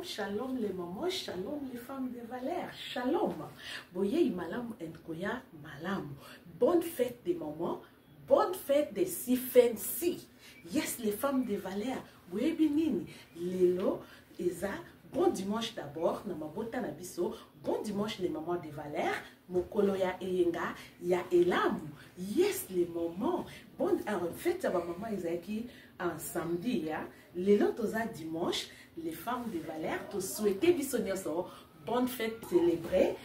Shalom les mamans, shalom les femmes de valeur, shalom. Boye malam enkoya malam. Bonne fête des mamans, bonne fête des si. Yes, les femmes de valeur. Boye binini, lelo, eza. Bon dimanche d'abord, namabota nabiso. Bon dimanche les mamans de valeur. Mokolo ya eyenga, ya elamu. Yes, les mamans. Bonne fête à ma maman Isaki en samedi ya. Lelo toza dimanche. Les femmes de valeur, te souhaiter bisognoso, bonne fête célébrée,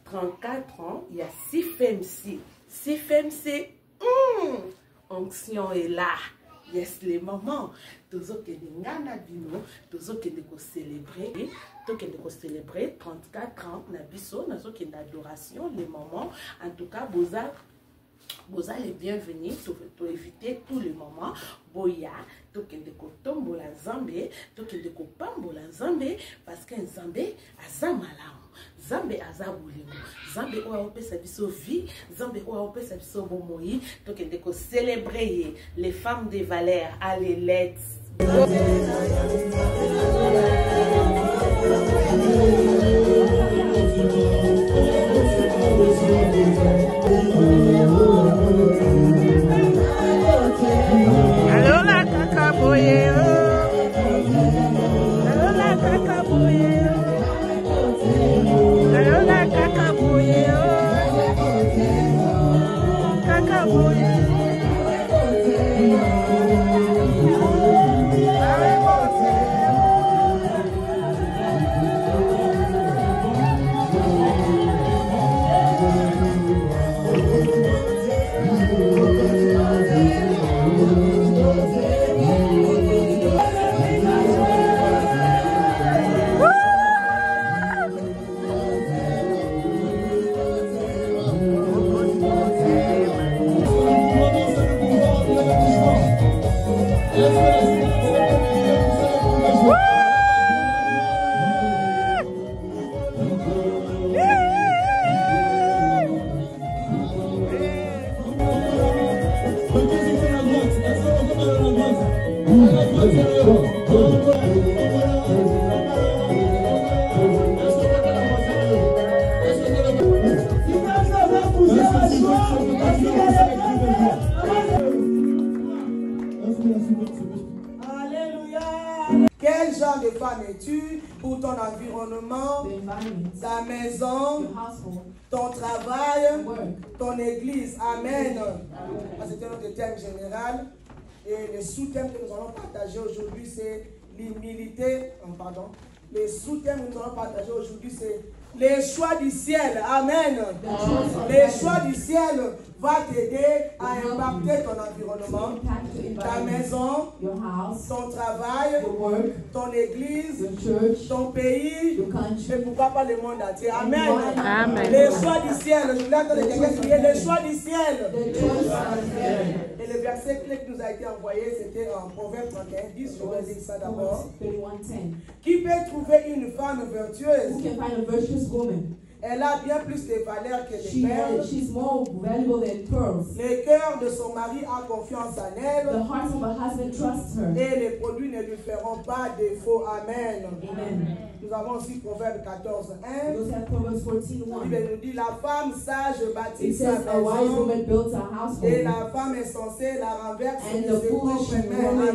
34 ans, il y a 6 femmes, c'est onction est là. Yes, les mamans, tous qui n'engana bino, tous qui ne célébrer, tous qui ne célébrer 34 ans, nabiso, nazo qui d'adoration, les mamans, en tout cas, vous allez bienvenus pour éviter tous les moments. Boya, tokende ko tombola Nzambe, tokende ko pambola Nzambe, parce que Nzambe azamalamu, Nzambe azabulingo, Nzambe oya opesa biso vie, Nzambe oya opesa biso bomoi, tokende ko célébrer les femmes de valeur. Allez, let's Quel genre de femme es-tu pour ton environnement, ta maison, ton travail, ton église? Amen. C'était notre thème général. Et le sous-thème que nous allons partager aujourd'hui, c'est l'humilité. Le sous-thème que nous allons partager aujourd'hui, c'est les choix du ciel. Amen. Les choix du ciel vont t'aider à impacter ton environnement, ta maison, ton travail, ton église, ton pays, et pourquoi pas le monde entier. Amen. Les choix du ciel. Je voulais entendre quelqu'un crier les choix du ciel. Et le verset clé qui nous a été envoyé, c'était en Proverbe 31, 10. Je vais lire ça d'abord. Qui peut trouver une femme vertueuse? Elle a bien plus de valeur que les perles. Le cœur de son mari a confiance en elle. Et les produits ne lui feront pas défaut. Amen. Nous avons aussi Proverbe 14, 1. Il nous dit la femme sage bâtit sa maison. Et la femme insensée la renverse de ses propres mains.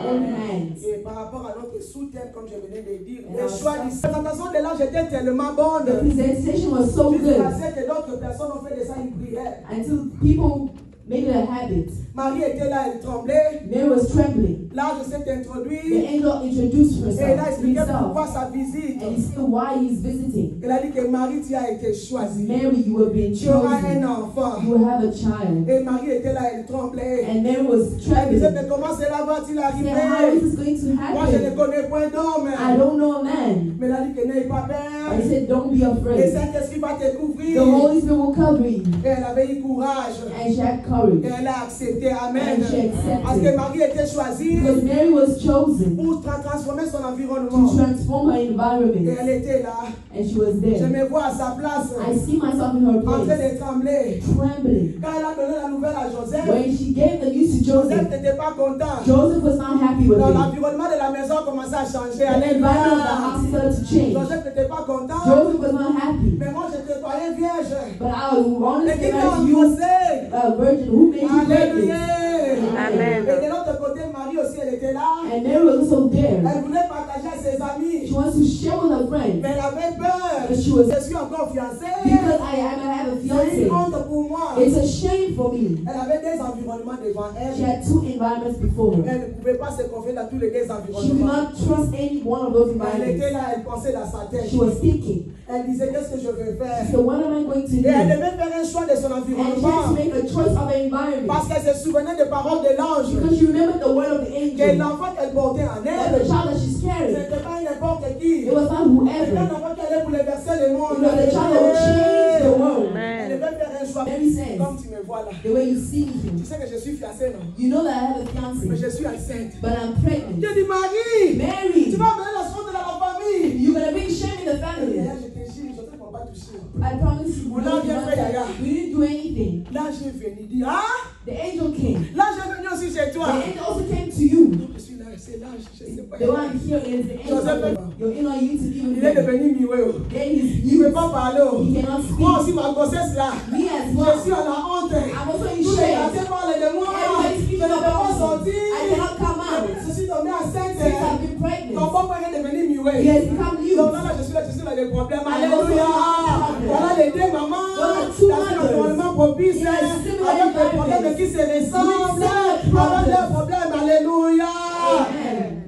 Amen. Et par rapport à notre sous-thème, comme je venais de dire, les choix du ciel. La présentation de l'ange était tellement bonne. The presentation was so good. Que d'autres personnes ont fait de ça une prière. Until people made it a habit. Marie était là, elle tremblait. Mary was trembling. L'ange s'est introduit. The angel introduced Et il a expliqué himself. pourquoi sa visite. And he said why he's visiting. Il a dit que Marie, tu as été choisie. Mary, you have been Tu auras un chosen. enfant. You will have a child. Et Marie était là, elle tremblait. And Mary was Elle disait, trembling. mais comment cela va-t-il arriver? How is this going to Moi, je ne happen? connais point d'homme. I don't know a man. Mais il a dit que n'aie pas But peur. he said don't be Le afraid. Saint-Esprit va te The couvrir. Holy Spirit will cover you. Et elle avait eu courage. And she had Et courage. elle a accepté. Amen. And she accepted. Parce que Marie était choisie Because Mary was chosen pour transformer son to environnement. to transform her Et environment. elle était là. And she was Je there. me vois à sa place, I see myself in her en train place, de trembler. trembling. Quand elle a donné la nouvelle à Joseph, When she gave the news to Joseph Joseph, n'était pas content. Joseph was not happy with Donc it. l'environnement de la maison a commencé à changer. The environment of the Alléluia. house started to change. Joseph n'était pas content. Joseph was not happy. Mais moi, je te croyais vierge. But I wanted Et to qui get t'a married to you, engrossé? a virgin who made you Alléluia. pregnant. Amen. Et de l'autre côté, Marie aussi, elle était là. And Mary was also there. Elle voulait partager à ses amis. She wants to share with her friends. Mais elle avait peur. But she was, Je suis encore fiancée. because I have a C'est une fiance. honte pour moi. It's a shame for me. Elle avait des environnements devant She elle. had two environments before her. Elle ne pouvait pas se confier dans tous les deux She could environnements. not trust any one of those Elle était environments. là, elle pensait dans sa tête. She was thinking, Elle disait, qu'est-ce que je vais faire? so what am I going to Et elle do? devait faire un choix de son And she had to environnement. make a choice of an environment. Parce qu'elle se souvenait des paroles de l'ange. Because she remembered the word of the Que angel. l'enfant qu'elle portait en That elle, the child that she's ce carrying, n'était pas n'importe qui. it was not C'était un whoever. enfant qui allait bouleverser le monde. It was the child that would change the world. Elle devait faire un choix. Mary says, Comme tu me vois là. the way you see me, Tu sais que je suis fiancée, non? you know that I have a Mais fiance, je suis enceinte. but I'm pregnant. J'ai dit, Marie, Mary, tu vas amener la honte dans la famille. you're going to bring shame in the Et family. là, je te jure, je ne pas toucher. I promise you, On a bien fait, Yaya. we didn't do anything. L'ange est venu, il dit, ah, The angel came. l'ange est venu aussi chez The toi. angel also came to you. Je suis là, c'est l'ange, je ne sais pas. The one here is the angel. Your in-law, you need to be with Il est them. devenu mioué. Then he's Il ne veut pas parler. He cannot speak. Moi aussi, ma grossesse là, Me as je well. suis à la honte. I'm also in Tous les shame. gâtés parlent de moi. Everybody Je speaks ne peux pas about me. sortir. I cannot come out. Je suis tombée enceinte. Since I've been Ton pregnant, papa est devenu mioué. he has become Donc you. là, je suis là, des problèmes. I Alléluia. also have problems. Voilà les deux mamans. Those are two Dans un mothers. environnement propice. Yes, similar Avec des problèmes environments. qui se ressemblent. With similar Avec des problems. problèmes. Alléluia. Amen.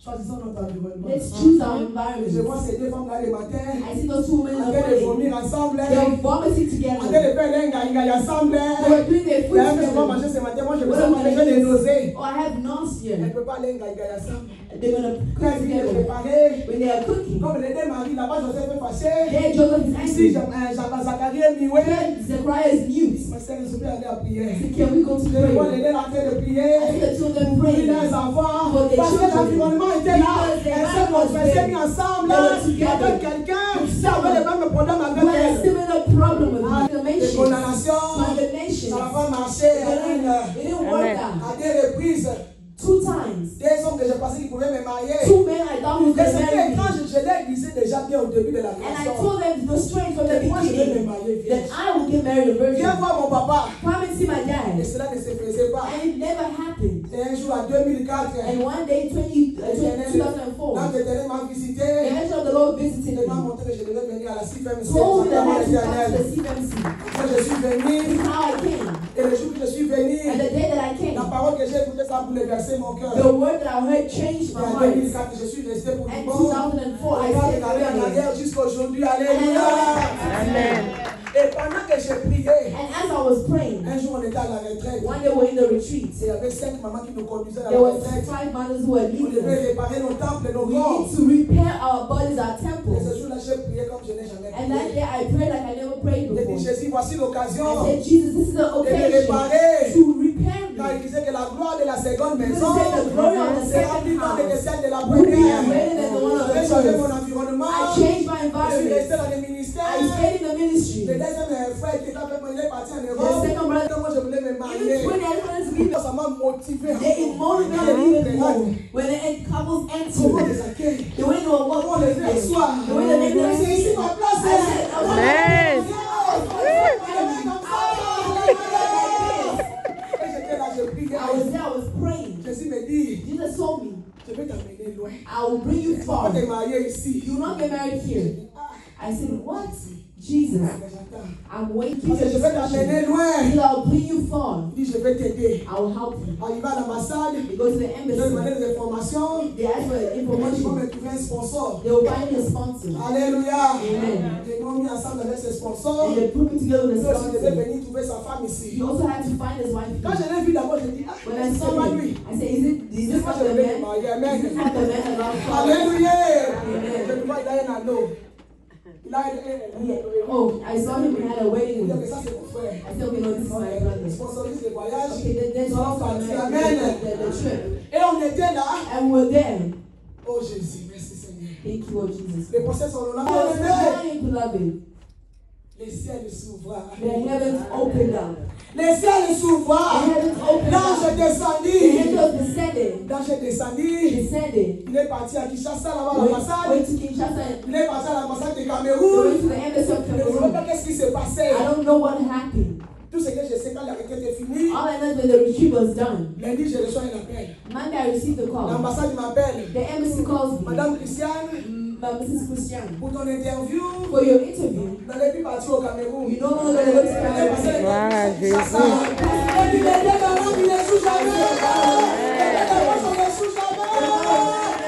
Choisissons notre environnement. Let's choose our Je vois environment. ces deux femmes là le matin. I see those two women in En the train de morning. vomir ensemble. They were vomiting En train together. de faire l'engaïgaï ensemble. They were doing their food D'ailleurs, que je vais together. manger ce matin, moi je me What sens am pas I déjà des gonna nausées. do? Oh, I have nausea. Elle ne peut pas aller engaïgaï ensemble. They're gonna Quand cook elle vient de together. préparer, When they are cooking, comme les deux maris, là-bas Joseph est fâché. there Joseph is Ici, angry. Zacharie est mioué. Then Zechariah is mute. Ma sœur, je vais aller à prière. So can we go to Je vois les pray? deux en train de prier. I see the two of them Pour praying. les enfants. For the Parce que children. l'environnement était là. Because the Elles environment s'est mis ensemble They were together. avec quelqu'un qui avait les mêmes problèmes Who avec had a elle. similar problem with Des condemnation. condamnations. Condemnation. Ça va pas marcher. It didn't work out. À des reprises. Two times. Des hommes que j'ai pensé qu'ils pouvaient me marier. Two men I thought was Mais going to c'était marry me. étrange, je l'ai glissé déjà bien au début de la And I relation. told them the strength from the Moi, je vais me beginning marier that vierge. I will get married a virgin. Viens voir mon papa. Come and see my Et dad. cela ne se faisait pas. And it never happened. Et un jour, en 2004, And one day, 2004, quand l'Éternel m'a the visité, angel of the Lord visited il m'a me. montré que je devais venir à la CFMC. Told me that I had to come to the L'éternel. CFMC. Quand je suis venu, This is how I came. et le jour que je suis venu, And the day that I la came, parole que j'ai écoutée, ça a bouleversé mon cœur. the word that I heard changed Et my en heart. 2004, je suis resté pour du And bon. 2004, I Regarde, stayed regardez en forever. arrière jusqu'aujourd'hui. Alléluia. Amen. Et pendant que j'ai prié, And as I was praying, un jour on était à la retraite. one day we're in the retreat. Et il y avait 5 mamans qui nous conduisaient à There la was retraite. 5 mothers who were On leading devait us. réparer nos temples, nos We corps. need to repair our bodies, our Et ce temples. jour-là, j'ai prié comme je n'ai jamais And that prié. day I prayed like I never prayed J'ai dit, before. Jésus, voici l'occasion I said, Jesus, this is the de me occasion réparer. to repair Car il me. disait que la gloire de la seconde Because maison he said the glory of the sera second plus grande que house celle de la will be première. greater than the one of J'ai the changé mon first. environnement. I changed my Je suis resté environment. dans le ministère. I stayed in the Le ministry. deuxième frère qui était avec moi, il est parti en The Europe. second brother, Moi, je voulais me even marier. when they wanted to leave, Ça m'a motivé. they motivated me even more. When the couples Comment entered, les accueille? the way they were Comment walking les with faire them, asseoir? the way they made them C'est ici sit. ma place. I said, I was Amen. Et j'étais là, je priais. I was there, I was praying. Jésus me dit, Jesus told me, je vais t'amener loin. I will bring you Tu far. vas te marier ici. You will not get married here. I said, what? Jesus, Mais j'attends. I'm waiting Parce for que je vais discussion. t'amener loin. Till I'll bring you far. Il dit, je vais t'aider. I will help you. Arrivé à l'ambassade, They go to the je vais demander embassy. des informations. They ask for Et moi, ils vont information. me trouver un sponsor. They will find me a sponsor. Alléluia. Amen. Ils m'ont mis ensemble avec ce sponsor. And they put me together with Lui a aussi devait sponsor. venir trouver sa femme ici. He also had to find his wife. Quand je l'ai vu d'abord, j'ai dit, ah, When I c'est saw pas him, lui. I said, is this Moi, not je the voulais me man? marier. Is Amen. this not the man that loves God? Alléluia. Amen. Je le vois, il a un anneau. Il a un Oh, I saw him. We had a wedding. Il dit with que him. ça, c'est mon frère. I said, okay, no, this is my Il brother. sponsorise les voyages. Okay, then Nous allons that's partir. the Amen. trip. Et on était là. And we're there. Oh Jésus, merci Seigneur. Thank you, Lord Jesus. Les procès sont là. Beloved, Les ciels s'ouvrent. the heavens opened up. Les ciels s'ouvrent. The heavens opened L'ange up. The descendit. angels descended. L'ange descendit. Descended. Il est parti à Kinshasa, là-bas, à l'ambassade. Went to Kinshasa. Il est parti à l'ambassade de They Cameroun. went to the embassy of Je ne sais Cameroon. pas qu'est-ce qui s'est passé. I don't know what happened. Tout ce que je sais quand la requête est finie, All I know is when the retreat was done. lundi, je reçois un appel. Monday, I received a call. L'ambassade m'appelle. The embassy calls me. Madame Christiane, Mrs. Christian, pour ton interview, for your interview, vous n'allez plus partir au Cameroun. you no longer going to go to Vous allez passer les Cameroon. conditions de Kinshasa. Il est bien dans l'homme, il est sous jamais. Les voix sont sous jamais.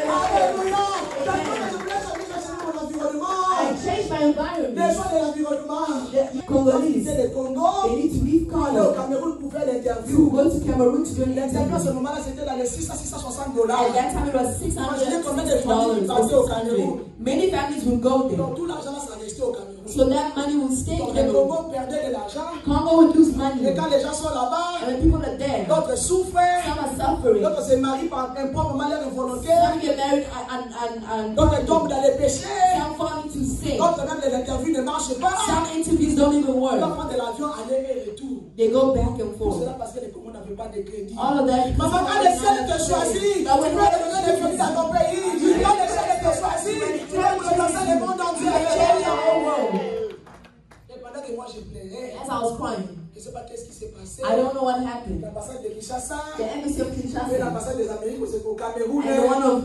Alléluia. Je voulais savoir que c'est mon environnement. I changed my Les environment. gens de l'environnement. The Congolese, C'est le Congo. they need to leave Aller au Congo Cameroun pour faire to l'interview. go to Cameroon to do an L'interview à ce interview. moment-là, c'était dans les 600 à 660 At $. that time, it was Imaginez combien de familles $660 passaient or au Cameroun. $600. Many families would go there. Donc tout l'argent là, ça restait au Cameroun. So that money would stay Donc in le Cameroon. Congo perdait de l'argent. Congo would lose money. Et quand les gens sont là-bas, And when people are there, d'autres souffrent. some are suffering. D'autres se marient par improprement manière involontaire. Some get married and D'autres tombent dans les péchés. some fall into sin. D'autres même les interviews ne marchent pas. Some interviews don't even Ils doivent work. prendre de l'avion, aller et retour. They go back and Tout forth. cela parce que les Congos n'avaient pas de crédit. All of that. Maman, quand le ciel te choisit, tu peux donner des crédits à ton pays. Quand le ciel te choisit, tu peux relancer le monde entier. Change the whole world. Et pendant que moi je plairais, As I was crying, je ne sais pas qu'est-ce qui s'est passé. I don't know what happened. L'ambassade de Kinshasa, The embassy of et Kinshasa l'ambassade des Amériques au Cameroun, and the one of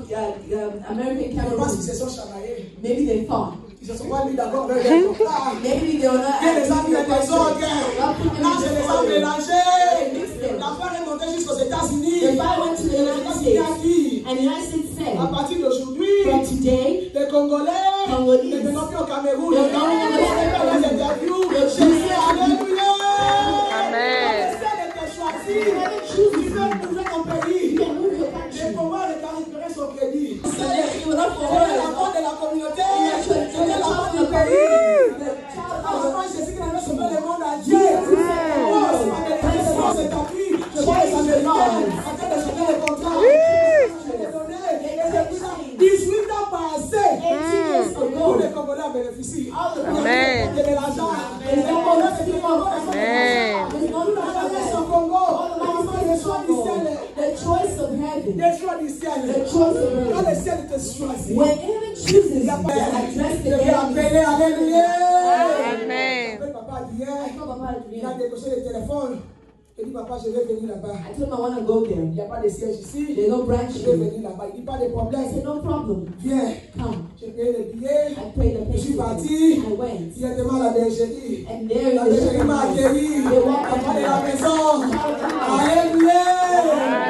American je pense qu'ils Cameroon, se sont chamaillés. maybe they fought. Ils ne se sont pas mis d'accord avec les contrats. Maybe they were not Dieu les a mis en désordre. God put them Là, in je les ai disorder. mélangés. L'affaire est montée jusqu'aux États-Unis. The fire went to the United States, and the United States said, À partir d'aujourd'hui, from today, les Congolais Congolese, ne venons plus au Cameroun. They're not in the Cameroon. Les interviews, Jésus, alléluia. Amen. Le ciel était choisi. Tu veux ouvrir ton pays. you can move your Les country. Congolais récupérer son crédit. You will not C'était forget la faute de la communauté. C'était C'était la faute du pays. Jésus qui avait sauvé le monde entier. Oh, c'est appris. Je vois les Américains en train de sauver les contrats. Je l'ai donné. 18 ans passés. 18 years Tous ago, les Congolais en bénéficient. Amen. Il y a de l'argent. there's no more C'est du Congo. Amen. There's no Tout l'argent est au Congo. Les choix du ciel. The choice of heaven. Les choix du ciel. The choice of Quand heaven. le ciel te choisit, When heaven chooses to address je the vais enemy, appeler, alléluia. Amen. J'appelle papa hier, I told Papa il a Adrian, décroché le téléphone. Il dit, papa, je vais venir là-bas. I told him I want to go there. Il n'y a pas de siège ici. There's no branch Je vais here. venir là-bas. Il dit, pas de I problème. said, no problem. Viens. Come. J'ai payé le billet. I paid the Je suis payment. parti. I went. Directement à la bergerie. And there La is bergerie m'a accueilli. Papa de la maison. Alléluia.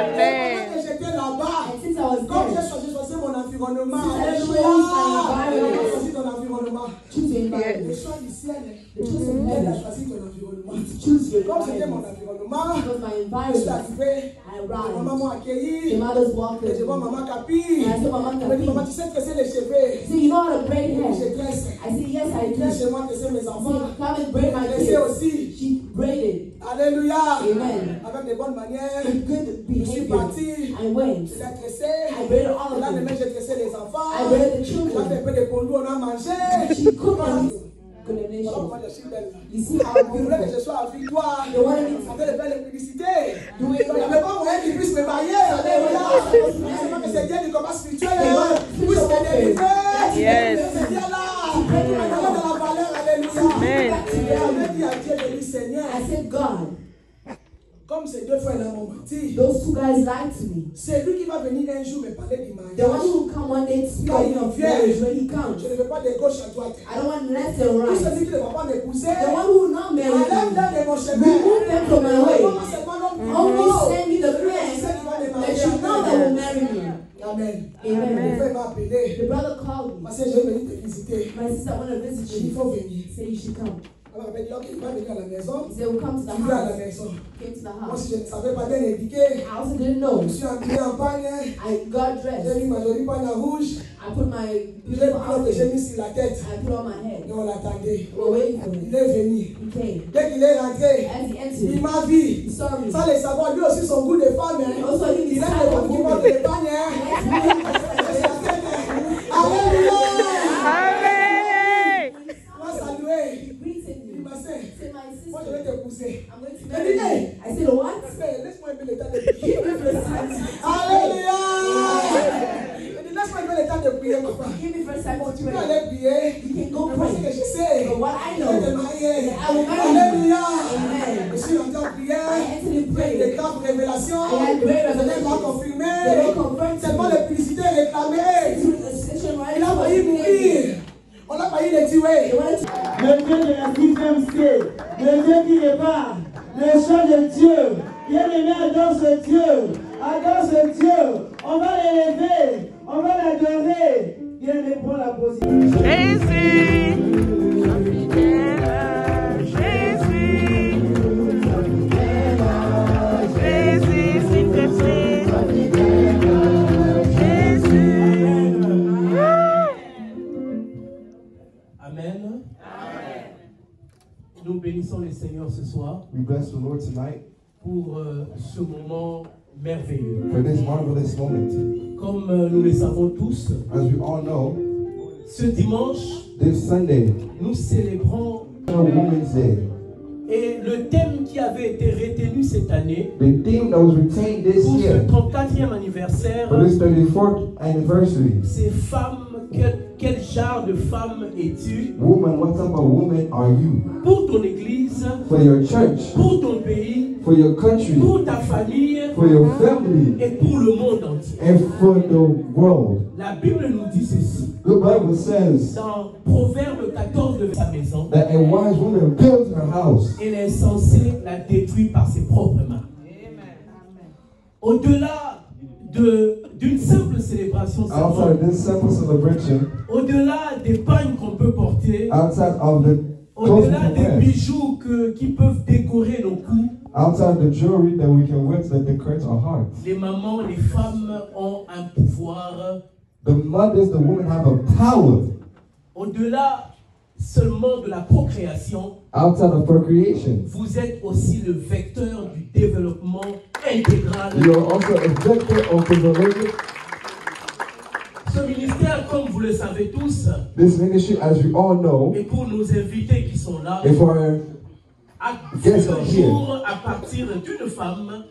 Amen. Quand j'étais là-bas, And since I was comme there, j'ai choisi mon environnement, I alléluia. chose my environment. J'ai choisi ton environnement. choose your Le environment. choix du ciel, The choice of elle a heaven. choisi ton environnement. Choose your Comme c'était mon environment. environnement, Because my je suis environment. arrivé, I les mamans arrived. m'ont The accueilli, mothers et walked je with vois me. maman Capi. And I said, Mama Elle me dit, maman, Kapi, tu sais que c'est les cheveux. so you know how to braid Je hair? tresse. I said, yes, I Viens do. chez moi, tresser mes I enfants. said, come and braid my Tresser kids. aussi. She braided. Alléluia. Amen. Avec des bonnes manières. With good Je suis behavior. parti. I went. Je l'ai tressé. I braided all Et là, of demain, them. j'ai tressé les enfants. I braided the J'ai children. fait un peu de pondou, on a mangé. She cooked Voilà. them. Voilà Condemnation. comment je suis belle. You see how Vous voulez que je beautiful. sois avec toi. You want me En train de faire les publicités. Do Il it n'y avait pas moyen qu'ils puissent me marier. Alléluia. C'est pas que c'est Dieu du combat spirituel. Puisse me délivrer. Yes. C'est Dieu là. On est dans la valeur. Alléluia. Amen. Et on a dit à Dieu de lui, Seigneur, I said, God, comme ces deux frères là m'ont menti, those two guys lied to me. c'est lui qui va venir un jour me parler du The one mariage. who will come one day to speak of marriage when he comes. Je ne veux pas de gauche à droite. I don't want left and Tout right. celui qui ne va pas m'épouser, The one who will not marry enlève me, l'un de mon chemin. remove them from my way. Comment seulement l'homme Only send me the celui man that you know that will marry me. Amen. Amen. Le frère m'a appelé. The brother called me. Parce que je vais venir te visiter. My sister, I want to visit Il you. faut venir. He said you should come. Alors, elle m'a dit, ok, il va venir à la maison. He said, we'll come to the Il vient à la house. maison. Came to the Moi, house. si je ne savais pas bien indiquer, I also didn't know. je suis habillé en pagne. I got J'ai dressed. mis ma jolie pagne rouge. I put my J'ai beautiful pris que j'ai outfit. mis sur la tête. I put on my Et head. on l'attendait. We were waiting for Il him. est venu. He came. Dès qu'il est rentré, As he il entered, m'a vu. he saw me. Sans le savoir, lui aussi son goût de femme. Also, he Il a decided les femmes qui portent les pagnes. Alléluia. to Tu peux pray. aller prier. You can go Mais moi, ce que pray. je sais, But what I je know vais te marier. is that I will marry you. Alléluia. Amen. Je suis rentré en prière. I entered in J'ai prayer. des grandes révélations. I had great Le Seigneur m'a revelations. confirmé. The Lord confirmed to Seulement me. les publicités réclamées. Il a failli Right? mourir. On a failli le tuer. Le Dieu de la 6e ciel, le Dieu qui répare, le chant de Dieu. Bien-aimé, adore ce Dieu, adore ce Dieu. On va l'élever, on va l'adorer. Bien-aimé, prends la position. Jésus, Jésus, Jésus, s'il te plaît. Jésus. Amen. Nous bénissons le Seigneur ce soir We bless the Lord tonight pour ce moment merveilleux. for this marvelous moment. Comme nous le savons tous, As we all know, ce dimanche, this Sunday, nous célébrons International Women's Day. et le thème qui avait été retenu cette année The theme that was retained this pour ce year 34e anniversaire, for this 34th anniversary. c'est femmes, quel genre de femme es-tu Woman, what type of woman are you? pour ton église, For your church, pour ton pays, for your country, pour ta famille for your family, et pour le monde entier. and for the world. La Bible nous dit ceci. The Bible says Dans Proverbe 14 de sa maison, that a wise woman builds her house. elle est censée la détruire par ses propres mains. Au-delà d'une simple célébration, Outside of this simple celebration, au-delà des pagnes qu'on peut porter, outside of the au-delà clothes we des wear, bijoux qui peuvent décorer nos coups, outside the jewelry that we can wear that decorates our hearts. les mamans, les femmes ont un pouvoir. The mothers, the women have a power Au-delà seulement de la procréation, outside of procreation. vous êtes aussi le vecteur du développement intégral. You are also a vector of development. Ce ministère, comme vous le savez tous, This ministry, as we all know, et pour nos invités qui sont là, and for our, a Yes, un here. jour à partir d'une femme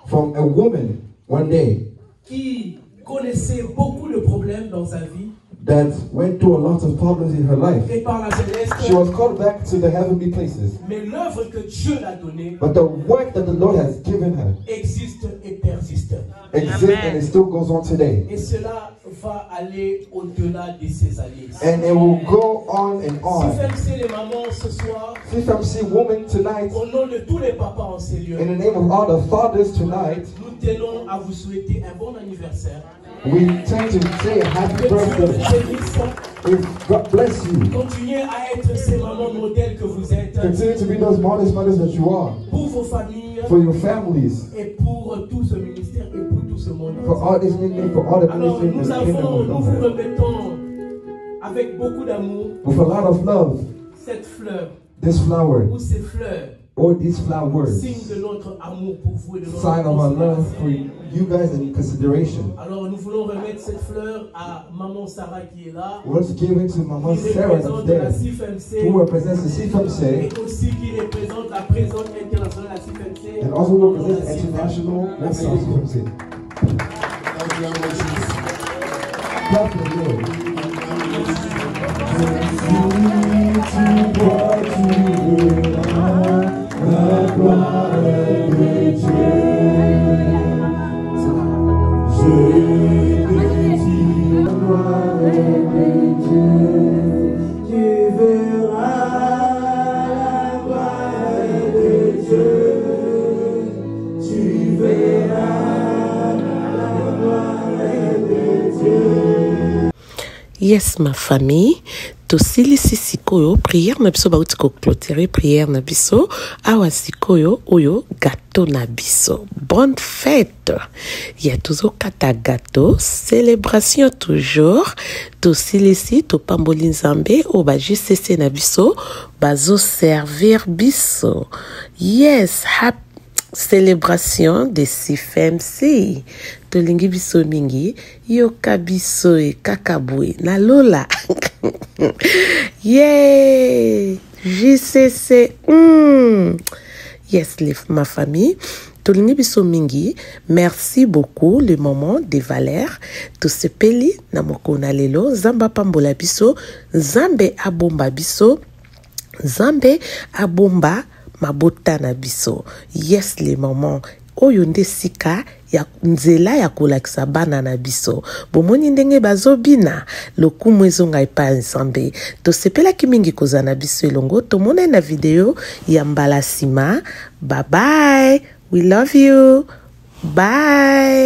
from a woman one day qui connaissait beaucoup de problèmes dans sa vie, that went through a lot of problems in her life. et par la céleste, She was called back to the heavenly places. mais l'œuvre que Dieu l'a donnée But the work that the Lord has given her existe et persiste. exists and it still goes on today. Et cela va aller au-delà de ces années. And it will go on and Si on. FMC les mamans ce soir, CFMC Women tonight, au nom de tous les papas en ces lieux, in the name of all the fathers tonight, nous tenons à vous souhaiter un bon anniversaire. we tend to say a happy Que Dieu birthday. vous bénisse. If God bless you. Continuez à être ces mamans modèles que vous êtes Continue to be those modest mothers that you are. pour vos familles For your families. et pour tout ce ministère et pour tout ce monde. For all this ministry, for all the Alors ministry in the kingdom of nous vous God. remettons avec beaucoup d'amour With a lot of love, cette fleur this flower, ou ces fleurs, or these flowers, signe de notre amour pour vous et de notre sign of our love considération. for you guys and consideration. Alors nous voulons remettre cette fleur à Maman Sarah qui est là, We want to give it to Mama qui Sarah that's représente la there, CFMC who represents the CFMC, et aussi qui représente la présence internationale de la CFMC. and also represents the international women of CFMC. Clap for the Lord. Yes, ma famille. Tosili sikoyo prière na biso bauti ko clôturer prière na biso awa sikoyo oyo gâteau na biso. Bonne fête. Ya tozo kata gâteau, célébration toujours. Tosili si to pamboli nzambe o ba JCC na biso bazo servir biso. Yes, happy célébration de CFMC. Tolingi biso mingi, yoka biso e kakabwe na lola. Yeah, JCC. Yes, ma famille. tolingi biso mingi. Merci beaucoup le moment des valeurs. Tosepeli na mokona lelo. Zamba pambola biso. Zambe abomba biso. Zambe abomba mabota na biso. Yes les mamans. Oyo nde sika ya nzela ya kolakisa bana na biso. Bomoni ndenge bazobina lokumu ezonga epa Nzambe. Tosepelaki mingi koza na biso elongo. Tomona na video ya mbala sima. Bye bye. We love you. Bye.